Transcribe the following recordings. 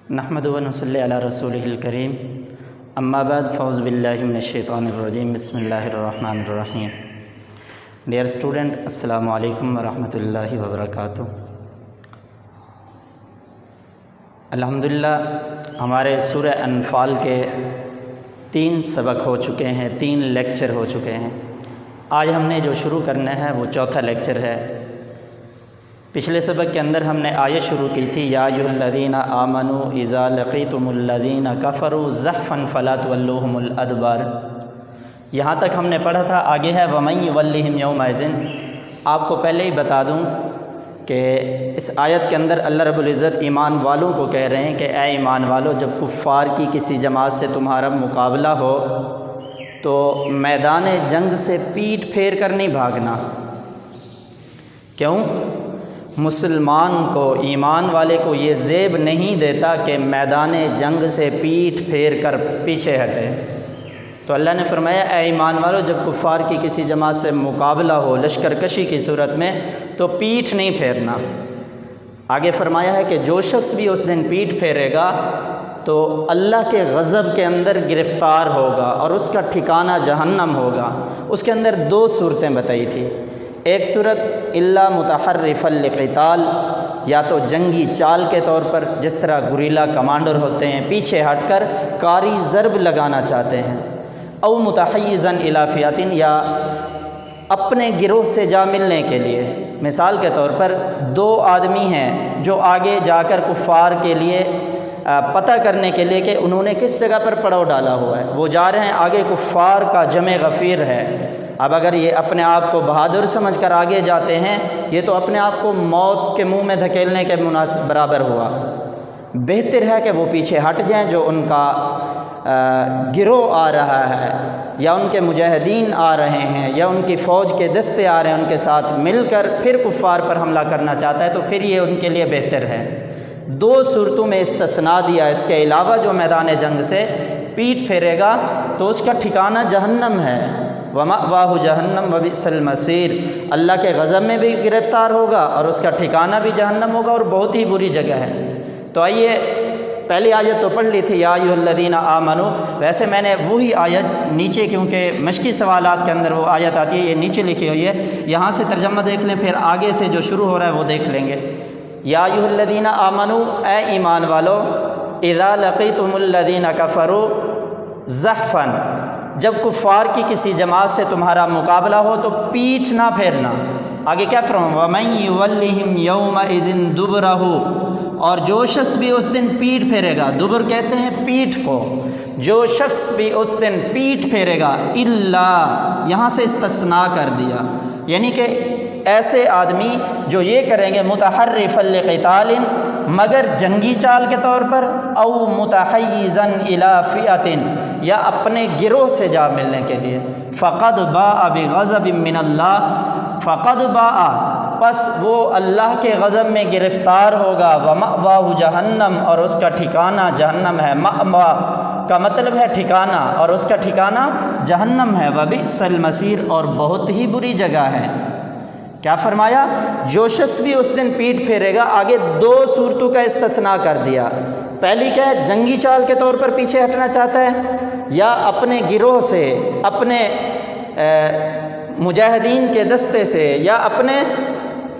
نحمدہ و نصلی علی رسولہ الکریم اما بعد فاعوذ باللہ من الشیطان الرجیم بسم اللہ الرحمن الرحیم۔ ڈیئر اسٹوڈنٹ، السلام علیکم ورحمۃ اللہ وبرکاتہ۔ الحمدللہ ہمارے سورہ انفال کے 3 سبق ہو چکے ہیں، 3 لیکچر ہو چکے ہیں۔ آج ہم نے جو شروع کرنا ہے وہ چوتھا لیکچر ہے۔ پچھلے سبق کے اندر ہم نے آیت شروع کی تھی، یا ایھا الذین آمنوا اذا لقیتم الذین کفروا زحفا فلا تولوہم الادبار۔ یہاں تک ہم نے پڑھا تھا۔ آگے ہے ومن یولہم یومئذ۔ آپ کو پہلے ہی بتا دوں کہ اس آیت کے اندر اللہ رب العزت ایمان والوں کو کہہ رہے ہیں کہ اے ایمان والو، جب کفار کی کسی جماعت سے تمہارا مقابلہ ہو تو میدان جنگ سے پیٹھ پھیر کر نہیں بھاگنا۔ کیوں؟ مسلمان کو، ایمان والے کو یہ زیب نہیں دیتا کہ میدان جنگ سے پیٹھ پھیر کر پیچھے ہٹے۔ تو اللہ نے فرمایا اے ایمان والو، جب کفار کی کسی جماعت سے مقابلہ ہو لشکر کشی کی صورت میں تو پیٹھ نہیں پھیرنا۔ آگے فرمایا ہے کہ جو شخص بھی اس دن پیٹھ پھیرے گا تو اللہ کے غضب کے اندر گرفتار ہوگا اور اس کا ٹھکانہ جہنم ہوگا۔ اس کے اندر 2 صورتیں بتائی تھی۔ ایک صورت الا متحرفا لقتال، یا تو جنگی چال کے طور پر، جس طرح گوریلا کمانڈر ہوتے ہیں، پیچھے ہٹ کر کاری ضرب لگانا چاہتے ہیں، او متحیزا الی فئۃ، یا اپنے گروہ سے جا ملنے کے لیے۔ مثال کے طور پر 2 آدمی ہیں جو آگے جا کر کفار کے لیے پتہ کرنے کے لیے کہ انہوں نے کس جگہ پر پڑاؤ ڈالا ہوا ہے، وہ جا رہے ہیں، آگے کفار کا جمع غفیر ہے۔ اب اگر یہ اپنے آپ کو بہادر سمجھ کر آگے جاتے ہیں، یہ تو اپنے آپ کو موت کے منہ میں دھکیلنے کے برابر ہوا۔ بہتر ہے کہ وہ پیچھے ہٹ جائیں، جو ان کا گروہ آ رہا ہے یا ان کے مجاہدین آ رہے ہیں یا ان کی فوج کے دستے آ رہے ہیں، ان کے ساتھ مل کر پھر کفار پر حملہ کرنا چاہتا ہے تو پھر یہ ان کے لیے بہتر ہے۔ 2 صورتوں میں استثناء دیا۔ اس کے علاوہ جو میدان جنگ سے پیٹھ پھیرے گا تو اس کا ٹھکانہ جہنم ہے، وَمَأْوَاهُ جَهَنَّمُ وَبِئْسَ الْمَصِيرُ۔ اللہ کے غضب میں بھی گرفتار ہوگا اور اس کا ٹھکانہ بھی جہنم ہوگا اور بہت ہی بری جگہ ہے۔ تو آئیے، پہلی آیت تو پڑھ لی تھی یا ایھا الذین آمنوا۔ ویسے میں نے وہی آیت نیچے، کیونکہ مشقی سوالات کے اندر وہ آیت آتی ہے، یہ نیچے لکھی ہوئی ہے، یہاں سے ترجمہ دیکھ لیں، پھر آگے سے جو شروع ہو رہا ہے وہ دیکھ لیں گے۔ یا ایھا الذین آمنوا، اے ایمان والو، اذا لقیتم الذین کفروا زحفا، جب کفار کی کسی جماعت سے تمہارا مقابلہ ہو تو پیٹھ نہ پھیرنا۔ آگے کیا فرمایا؟ وَمَن يُوَلِّهِمْ يَوْمَئِذٍ دُبُرَهُ، اور جو شخص بھی اس دن پیٹھ پھیرے گا، دبر کہتے ہیں پیٹھ کو، جو شخص بھی اس دن پیٹھ پھیرے گا، الا، یہاں سے استثناء کر دیا، یعنی کہ ایسے آدمی جو یہ کریں گے متحرفا لقتال، مگر جنگی چال کے طور پر، او متحیزا الی فئۃ، یا اپنے گروہ سے جا ملنے کے لیے، فقد باء بغضب من اللہ، فقد باء، پس وہ اللہ کے غضب میں گرفتار ہوگا، ومأواہ جہنم، اور اس کا ٹھکانہ جہنم ہے۔ مأوا کا مطلب ہے ٹھکانہ، اور اس کا ٹھکانہ جہنم ہے۔ وبئس المصیر، اور بہت ہی بری جگہ ہے۔ کیا فرمایا؟ جو شخص بھی اس دن پیٹھ پھیرے گا، آگے 2 صورتوں کا استثناء کر دیا۔ پہلی کیا ہے؟ جنگی چال کے طور پر پیچھے ہٹنا چاہتا ہے، یا اپنے گروہ سے، اپنے مجاہدین کے دستے سے یا اپنے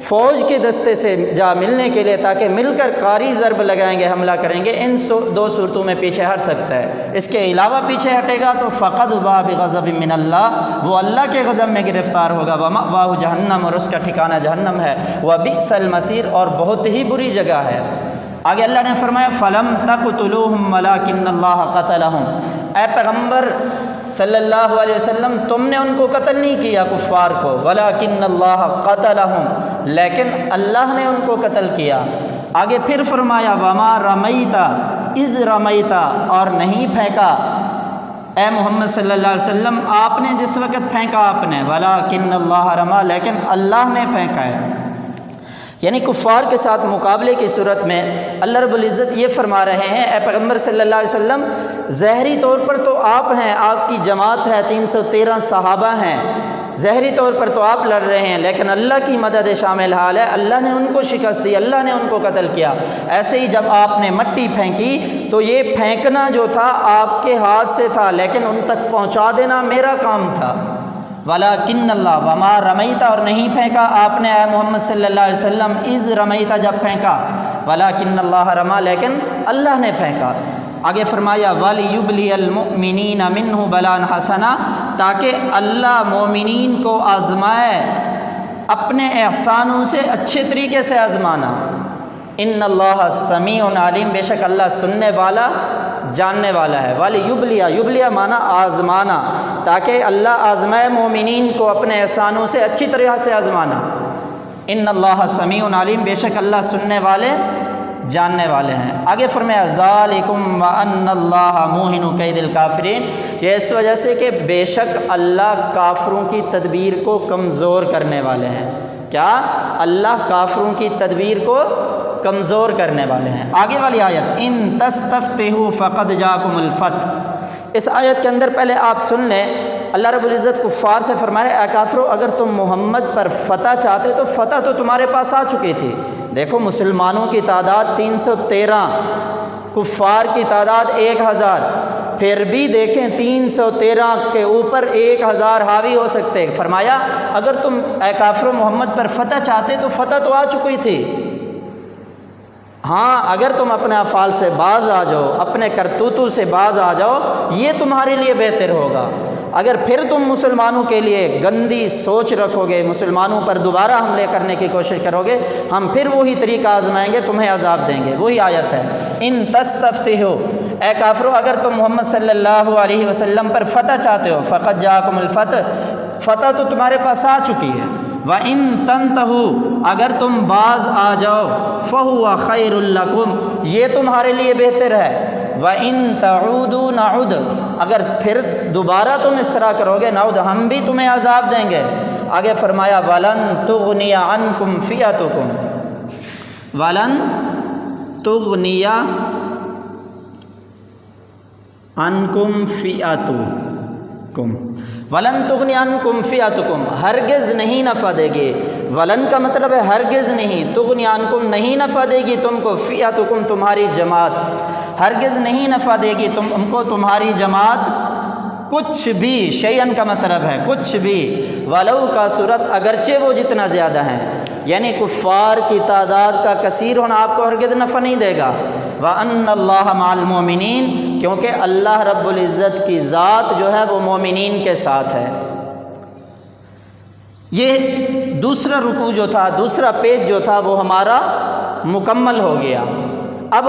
فوج کے دستے سے جا ملنے کے لیے، تاکہ مل کر کاری ضرب لگائیں گے، حملہ کریں گے۔ ان 2 صورتوں میں پیچھے ہٹ سکتا ہے۔ اس کے علاوہ پیچھے ہٹے گا تو فقد باء بغضب من اللہ، وہ اللہ کے غضب میں گرفتار ہوگا، ومأواہ جہنم، اور اس کا ٹھکانہ جہنم ہے، وبئس المصیر، اور بہت ہی بری جگہ ہے۔ آگے اللہ نے فرمایا فلم تقتلوہم ولکن اللہ قتلہم، اے پیغمبر صلی اللہ علیہ وسلم، تم نے ان کو قتل نہیں کیا کفار کو، ولکن اللہ قتلہم، لیکن اللہ نے ان کو قتل کیا۔ آگے پھر فرمایا وما رمیت اذ رمیت، اور نہیں پھینکا اے محمد صلی اللہ علیہ وسلم، آپ نے جس وقت پھینکا آپ نے، ولکن اللہ رما، لیکن اللہ نے پھینکا ہے۔ یعنی کفار کے ساتھ مقابلے کی صورت میں اللہ رب العزت یہ فرما رہے ہیں، اے پیغمبر صلی اللہ علیہ وسلم، ظاہری طور پر تو آپ ہیں، آپ کی جماعت ہے، 313 صحابہ ہیں، ظاہری طور پر تو آپ لڑ رہے ہیں لیکن اللہ کی مدد شامل حال ہے، اللہ نے ان کو شکست دی، اللہ نے ان کو قتل کیا۔ ایسے ہی جب آپ نے مٹی پھینکی تو یہ پھینکنا جو تھا آپ کے ہاتھ سے تھا لیکن ان تک پہنچا دینا میرا کام تھا۔ وَلَٰكِنَّ اللَّهَ وَمَا رَمَيْتَ، اور نہیں پھینکا آپ نے اے محمد صلی اللہ علیہ وسلم، اِذْ رَمَيْتَ، جب پھینکا، وَلَٰكِنَّ اللَّهَ رَمَا، لیکن اللہ نے پھینکا۔ آگے فرمایا وَلِيُبْلِيَ الْمُؤْمِنِينَ مِنْهُ بَلَاءً حَسَنًا، تاکہ اللہ مومنین کو آزمائے اپنے احسانوں سے اچھے طریقے سے آزمانا۔ ان اللہ سمیع علیم، بے شک اللہ سننے والا جاننے والا ہے۔ وَلِيُبْلِيَ، یبلیہ مانا آزمانا، تاکہ اللہ آزمائے مومنین کو اپنے احسانوں سے اچھی طرح سے آزمانا۔ ان اللہ سمیع علیم، بے شک اللہ سننے والے جاننے والے ہیں۔ آگے فرمایا ذالکم وان اللہ موہن کید الکافرین، یہ اس وجہ سے کہ بے شک اللہ کافروں کی تدبیر کو کمزور کرنے والے ہیں۔ کیا؟ اللہ کافروں کی تدبیر کو کمزور کرنے والے ہیں۔ آگے والی آیت ان تستفتحوا فقد جاءکم الفتح، اس آیت کے اندر پہلے آپ سن لیں، اللہ رب العزت کفار سے فرمائے اے کافرو، اگر تم محمد پر فتح چاہتے تو فتح تو تمہارے پاس آ چکی تھی۔ دیکھو مسلمانوں کی تعداد 313، کفار کی تعداد 1000، پھر بھی دیکھیں 313 کے اوپر 1000 حاوی ہو سکتے۔ فرمایا اگر تم اے کافرو محمد پر فتح چاہتے تو فتح تو آ چکی تھی، ہاں اگر تم اپنے افعال سے باز آ جاؤ، اپنے کرتوتوں سے باز آ جاؤ، یہ تمہارے لیے بہتر ہوگا۔ اگر پھر تم مسلمانوں کے لیے گندی سوچ رکھو گے، مسلمانوں پر دوبارہ حملے کرنے کی کوشش کرو گے، ہم پھر وہی طریقہ آزمائیں گے، تمہیں عذاب دیں گے۔ وہی آیت ہے ان تستفتحوا، اے کافرو اگر تم محمد صلی اللہ علیہ وسلم پر فتح چاہتے ہو، فقد جاءکم الفتح، فتح تو تمہارے پاس آ چکی ہے۔ وَإِن تَنْتَهُوا، اگر تم باز آ جاؤ، فَهُوَ خَيْرٌ لَكُمْ، یہ تمہارے لیے بہتر ہے۔ وَإِن تَعُودُوا نَعُدْ، اگر پھر دوبارہ تم اس طرح کرو گے، نعود، ہم بھی تمہیں عذاب دیں گے۔ آگے فرمایا وَلَن تُغْنِيَ عَنْكُمْ فِئَتُكُمْ، وَلَن تُغْنِيَ عَنْكُمْ فِئَتُكُمْ، ولن تغنی عنکم فئتکم، ہرگز نہیں نفع دے گی۔ ولن کا مطلب ہے ہرگز نہیں، تغنی عنکم نہیں نفع دے گی تم کو، فئتکم تمہاری جماعت، ہرگز نہیں نفع دے گی تم کو تمہاری جماعت کچھ بھی، شیئن کا مطلب ہے کچھ بھی، ولو کا صورت اگرچہ وہ جتنا زیادہ ہیں، یعنی کفار کی تعداد کا کثیر ہونا آپ کو ہرگز نفع نہیں دے گا۔ وَأَنَّ اللَّهَ مَعَ الْمُؤْمِنِينَ، کیونکہ اللہ رب العزت کی ذات جو ہے وہ مومنین کے ساتھ ہے۔ یہ دوسرا رکوع جو تھا، دوسرا پیج جو تھا وہ ہمارا مکمل ہو گیا۔ اب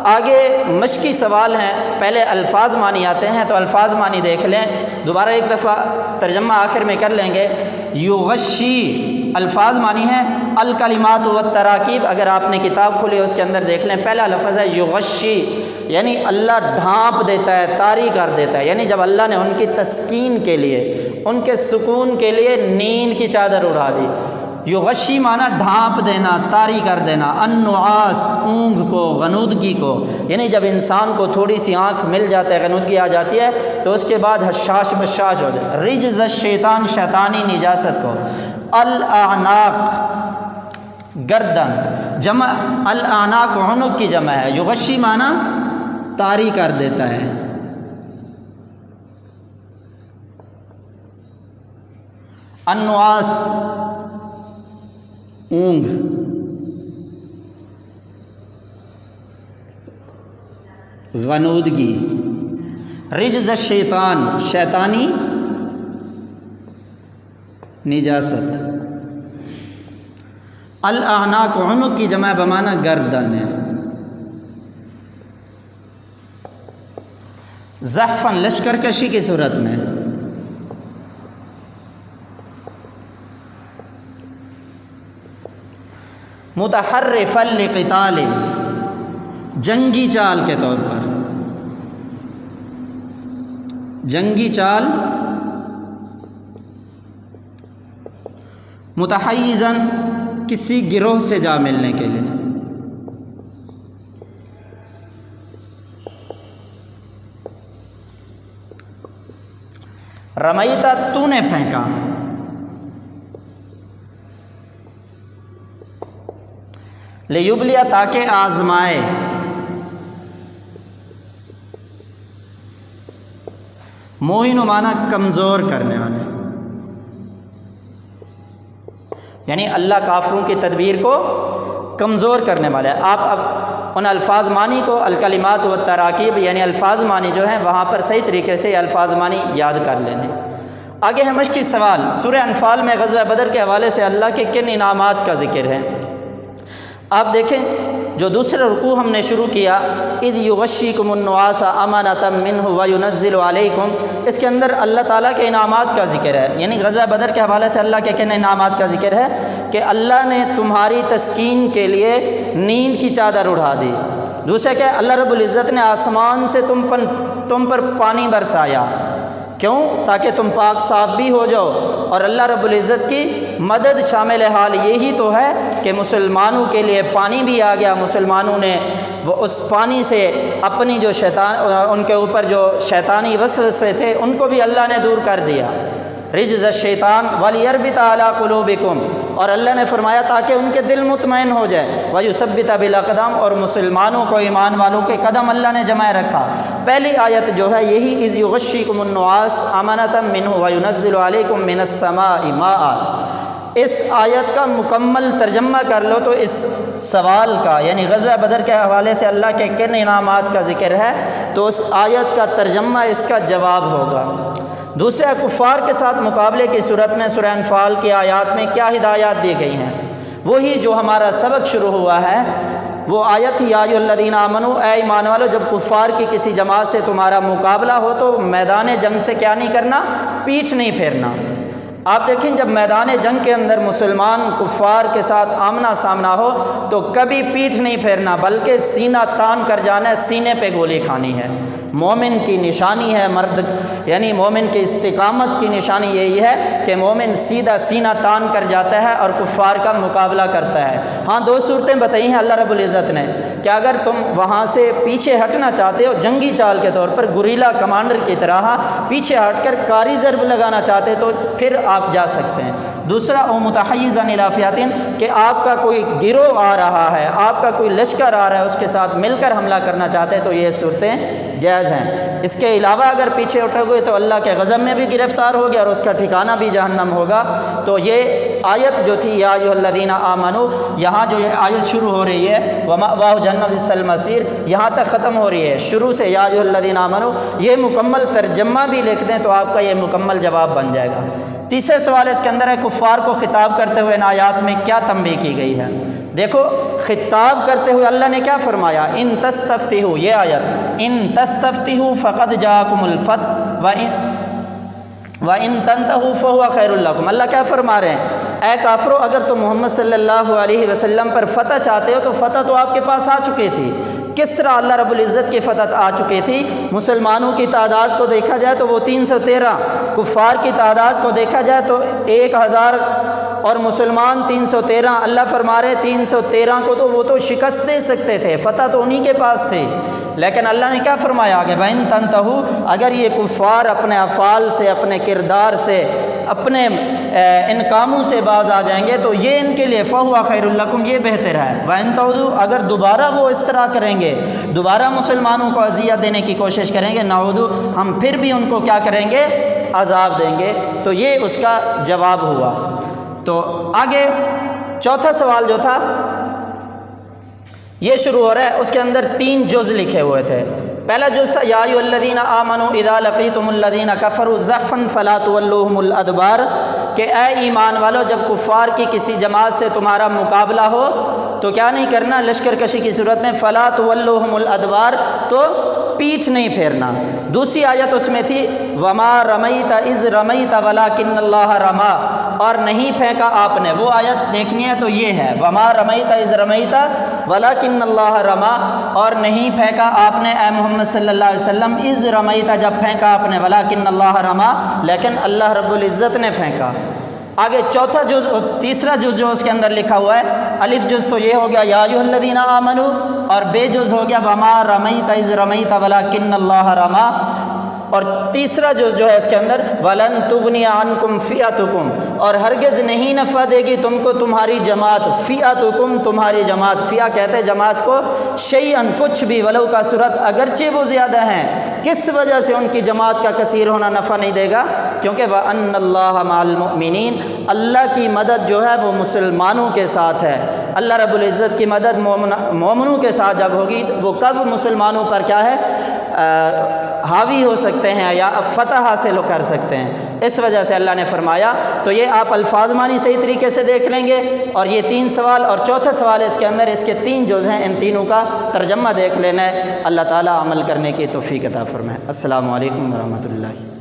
آگے مشقی سوال ہیں، پہلے الفاظ معنی آتے ہیں تو الفاظ معنی دیکھ لیں، دوبارہ ایک دفعہ ترجمہ آخر میں کر لیں گے۔ یغشی الفاظ معنی ہے الکلمات والتراکیب، اگر آپ نے کتاب کھولی اس کے اندر دیکھ لیں، پہلا لفظ ہے یغشی، یعنی اللہ ڈھانپ دیتا ہے، طاری کر دیتا ہے، یعنی جب اللہ نے ان کی تسکین کے لیے، ان کے سکون کے لیے نیند کی چادر اڑا دی۔ یغشی معنی ڈھانپ دینا، طاری کر دینا، النعاس اونگ کو، غنودگی کو، یعنی جب انسان کو تھوڑی سی آنکھ مل جاتا ہے، غنودگی آ جاتی ہے تو اس کے بعد حشاش بشاش ہو جائے۔ رجز الشیطان، شیطانی نجاست کو۔ الاعناق گردن، جمع الاعناق عنق کی جمع ہے، یغشی معنی طاری کر دیتا ہے۔ النعاس اونگ، غنودگی، رجز الشیطان شیطانی نجاست، الاعناق عنق کی جمع بمعنی گردن ہے۔ زحفاً لشکر کشی کی صورت میں، متحرفا لقتال جنگی چال کے طور پر، جنگی چال، متحیزاً کسی گروہ سے جا ملنے کے لیے، رمیتا تو نے پھینکا، لیبلیا تاکہ آزمائے، موہن مانا کمزور کرنے والے، یعنی اللہ کافروں کی تدبیر کو کمزور کرنے والے۔ آپ اب ان الفاظ معنی کو الکلمات و تراکیب یعنی الفاظ معنی جو ہیں وہاں پر صحیح طریقے سے الفاظ معنی یاد کر لینے۔ آگے ہے مشقی سوال، سورہ انفال میں غزوہ بدر کے حوالے سے اللہ کے کن انعامات کا ذکر ہے؟ آپ دیکھیں جو دوسرا رکوع ہم نے شروع کیا، اذ یغشیکم النعاس امانۃ منہ وینزل علیکم، اس کے اندر اللہ تعالیٰ کے انعامات کا ذکر ہے، یعنی غزوہ بدر کے حوالے سے اللہ کے کن انعامات کا ذکر ہے کہ اللہ نے تمہاری تسکین کے لیے نیند کی چادر اڑا دی۔ دوسرا کیا، اللہ رب العزت نے آسمان سے تم پر پانی برسایا، کیوں؟ تاکہ تم پاک صاف بھی ہو جاؤ، اور اللہ رب العزت کی مدد شامل حال یہی تو ہے کہ مسلمانوں کے لیے پانی بھی آ گیا، مسلمانوں نے وہ اس پانی سے اپنی جو ان کے اوپر جو شیطانی وسوسے تھے ان کو بھی اللہ نے دور کر دیا، رجز الشیطان ولیربط علی قلوبکم، اور اللہ نے فرمایا تاکہ ان کے دل مطمئن ہو جائے، ویثبت بالاقدام، اور مسلمانوں کو ایمان والوں کے قدم اللہ نے جمائے رکھا۔ پہلی آیت جو ہے یہی اذ یغشیکم النعاس امانۃ منہ وینزل علیکم من السماء ماء، اس آیت کا مکمل ترجمہ کر لو تو اس سوال کا یعنی غزوہ بدر کے حوالے سے اللہ کے کن انعامات کا ذکر ہے تو اس آیت کا ترجمہ اس کا جواب ہوگا۔ دوسرے کفار کے ساتھ مقابلے کی صورت میں سورہ انفال کی آیات میں کیا ہدایات دی گئی ہیں؟ وہی جو ہمارا سبق شروع ہوا ہے وہ آیت یا ایھا الذین آمنو، اے ایمان والو، جب کفار کی کسی جماعت سے تمہارا مقابلہ ہو تو میدان جنگ سے کیا نہیں کرنا؟ پیٹھ نہیں پھیرنا۔ آپ دیکھیں جب میدان جنگ کے اندر مسلمان کفار کے ساتھ آمنا سامنا ہو تو کبھی پیٹھ نہیں پھیرنا بلکہ سینہ تان کر جانا ہے، سینے پہ گولی کھانی ہے۔ مومن کی نشانی ہے، مرد یعنی مومن کی استقامت کی نشانی یہی ہے کہ مومن سیدھا سینہ تان کر جاتا ہے اور کفار کا مقابلہ کرتا ہے۔ ہاں دو صورتیں بتائی ہیں اللہ رب العزت نے کہ اگر تم وہاں سے پیچھے ہٹنا چاہتے ہو جنگی چال کے طور پر گوریلا کمانڈر کی طرح پیچھے ہٹ کر کاری ضرب لگانا چاہتے تو پھر آپ جا سکتے ہیں۔ دوسرا او متحیزا الی فئۃ، کہ آپ کا کوئی گروہ آ رہا ہے، آپ کا کوئی لشکر آ رہا ہے، اس کے ساتھ مل کر حملہ کرنا چاہتے ہیں تو یہ صورتیں جائز ہیں۔ اس کے علاوہ اگر پیچھے اٹھو گے تو اللہ کے غضب میں بھی گرفتار ہو گیا اور اس کا ٹھکانہ بھی جہنم ہوگا۔ تو یہ آیت جو تھی یا ایھا الذین آمنو، یہاں جو یہ آیت شروع ہو رہی ہے ومأواہ جہنم بئس المصیر، یہاں تک ختم ہو رہی ہے، شروع سے یا ایھا الذین آمنو، یہ مکمل ترجمہ بھی لکھ دیں تو آپ کا یہ مکمل جواب بن جائے گا۔ تیسرے سوال اس کے اندر ہے کفار کو خطاب کرتے ہوئے ان آیات میں کیا تنبیہ کی گئی ہے؟ دیکھو خطاب کرتے ہوئے اللہ نے کیا فرمایا؟ ان تستفتحوا، یہ آیت ان تستفتحوا فقد جاءکم الفتح وَإِن تَنْتَهُوا فَهُوَ خَيْرٌ لَكُمْ۔ اللہ کیا فرما رہے ہیں؟ اے کافرو، اگر تم محمد صلی اللہ علیہ وسلم پر فتح چاہتے ہو تو فتح تو آپ کے پاس آ چکی تھی۔ کس طرح اللہ رب العزت کی فتح آ چکی تھی؟ مسلمانوں کی تعداد کو دیکھا جائے تو وہ 313، کفار کی تعداد کو دیکھا جائے تو 1000 اور مسلمان 313۔ اللہ فرما رہے 313 کو تو وہ تو شکست دے سکتے تھے، فتح تو انہی کے پاس تھی، لیکن اللہ نے کیا فرمایا آگے؟ وَإِن تَنْتَهُوا، اگر یہ کفار اپنے افعال سے، اپنے کردار سے، اپنے ان کاموں سے باز آ جائیں گے تو یہ ان کے لیے فَهُوَ خَيْرٌ لَكُمْ، یہ بہتر ہے۔ وَإِن تَعُودُوا، اگر دوبارہ وہ اس طرح کریں گے، دوبارہ مسلمانوں کو اذیت دینے کی کوشش کریں گے، نَعُودُوا، ہم پھر بھی ان کو کیا کریں گے؟ عذاب دیں گے۔ تو یہ اس کا جواب ہوا۔ تو آگے چوتھا سوال جو تھا یہ شروع ہو رہا ہے، اس کے اندر 3 جز لکھے ہوئے تھے۔ پہلا جز تھا یا ایھا الذین آمنوا اذا لقیتم الذین کفروا زحفا فلا تولوہم الادبار، کہ اے ایمان والو جب کفار کی کسی جماعت سے تمہارا مقابلہ ہو تو کیا نہیں کرنا؟ لشکر کشی کی صورت میں فلا تولوہم الادبار، تو پیٹھ نہیں پھیرنا۔ دوسری آیت اس میں تھی وما رمیت اذ رمیت ولکن اللہ رما، اور نہیں پھینکا آپ نے، وہ آیت دیکھنی ہے تو یہ ہے وما رمیت اذ رمیت ولکن اللہ رما، اور نہیں پھینکا آپ نے اے محمد صلی اللہ علیہ وسلم اذ رمیت، جب پھینکا آپ نے، ولکن اللہ رما، لیکن اللہ رب العزت نے پھینکا۔ آگے چوتھا جز، تیسرا جز جو اس کے اندر لکھا ہوا ہے، الف جز تو یہ ہو گیا یا ایھا الذین آمنو، اور بے جز ہو گیا وما رمیت اذ رمیت ولکن اللہ رما۔ اور تیسرا جو ہے اس کے اندر وَلَن تُغْنِيَ عَنْكُمْ فِئَتُكُمْ، اور ہرگز نہیں نفع دے گی تم کو تمہاری جماعت، فِئَتُكُمْ تمہاری جماعت، فِئَہ کہتے ہیں جماعت کو، شیئاً کچھ بھی، ولو کا صورت اگرچہ وہ زیادہ ہیں، کس وجہ سے ان کی جماعت کا کثیر ہونا نفع نہیں دے گا؟ کیونکہ وَأَنَّ اللَّهَ مَعَ الْمُؤْمِنِينَ، اللہ کی مدد جو ہے وہ مسلمانوں کے ساتھ ہے۔ اللہ رب العزت کی مدد مومنوں کے ساتھ جب ہوگی، وہ کب مسلمانوں پر کیا ہے حاوی ہو سکتے ہیں یا فتح حاصل کر سکتے ہیں، اس وجہ سے اللہ نے فرمایا۔ تو یہ آپ الفاظ معنی صحیح طریقے سے دیکھ لیں گے، اور یہ 3 سوال اور چوتھا سوال اس کے اندر اس کے 3 جز ہیں، ان تینوں کا ترجمہ دیکھ لینا ہے۔ اللہ تعالیٰ عمل کرنے کی توفیق عطا فرمائے۔ السلام علیکم ورحمۃ اللہ۔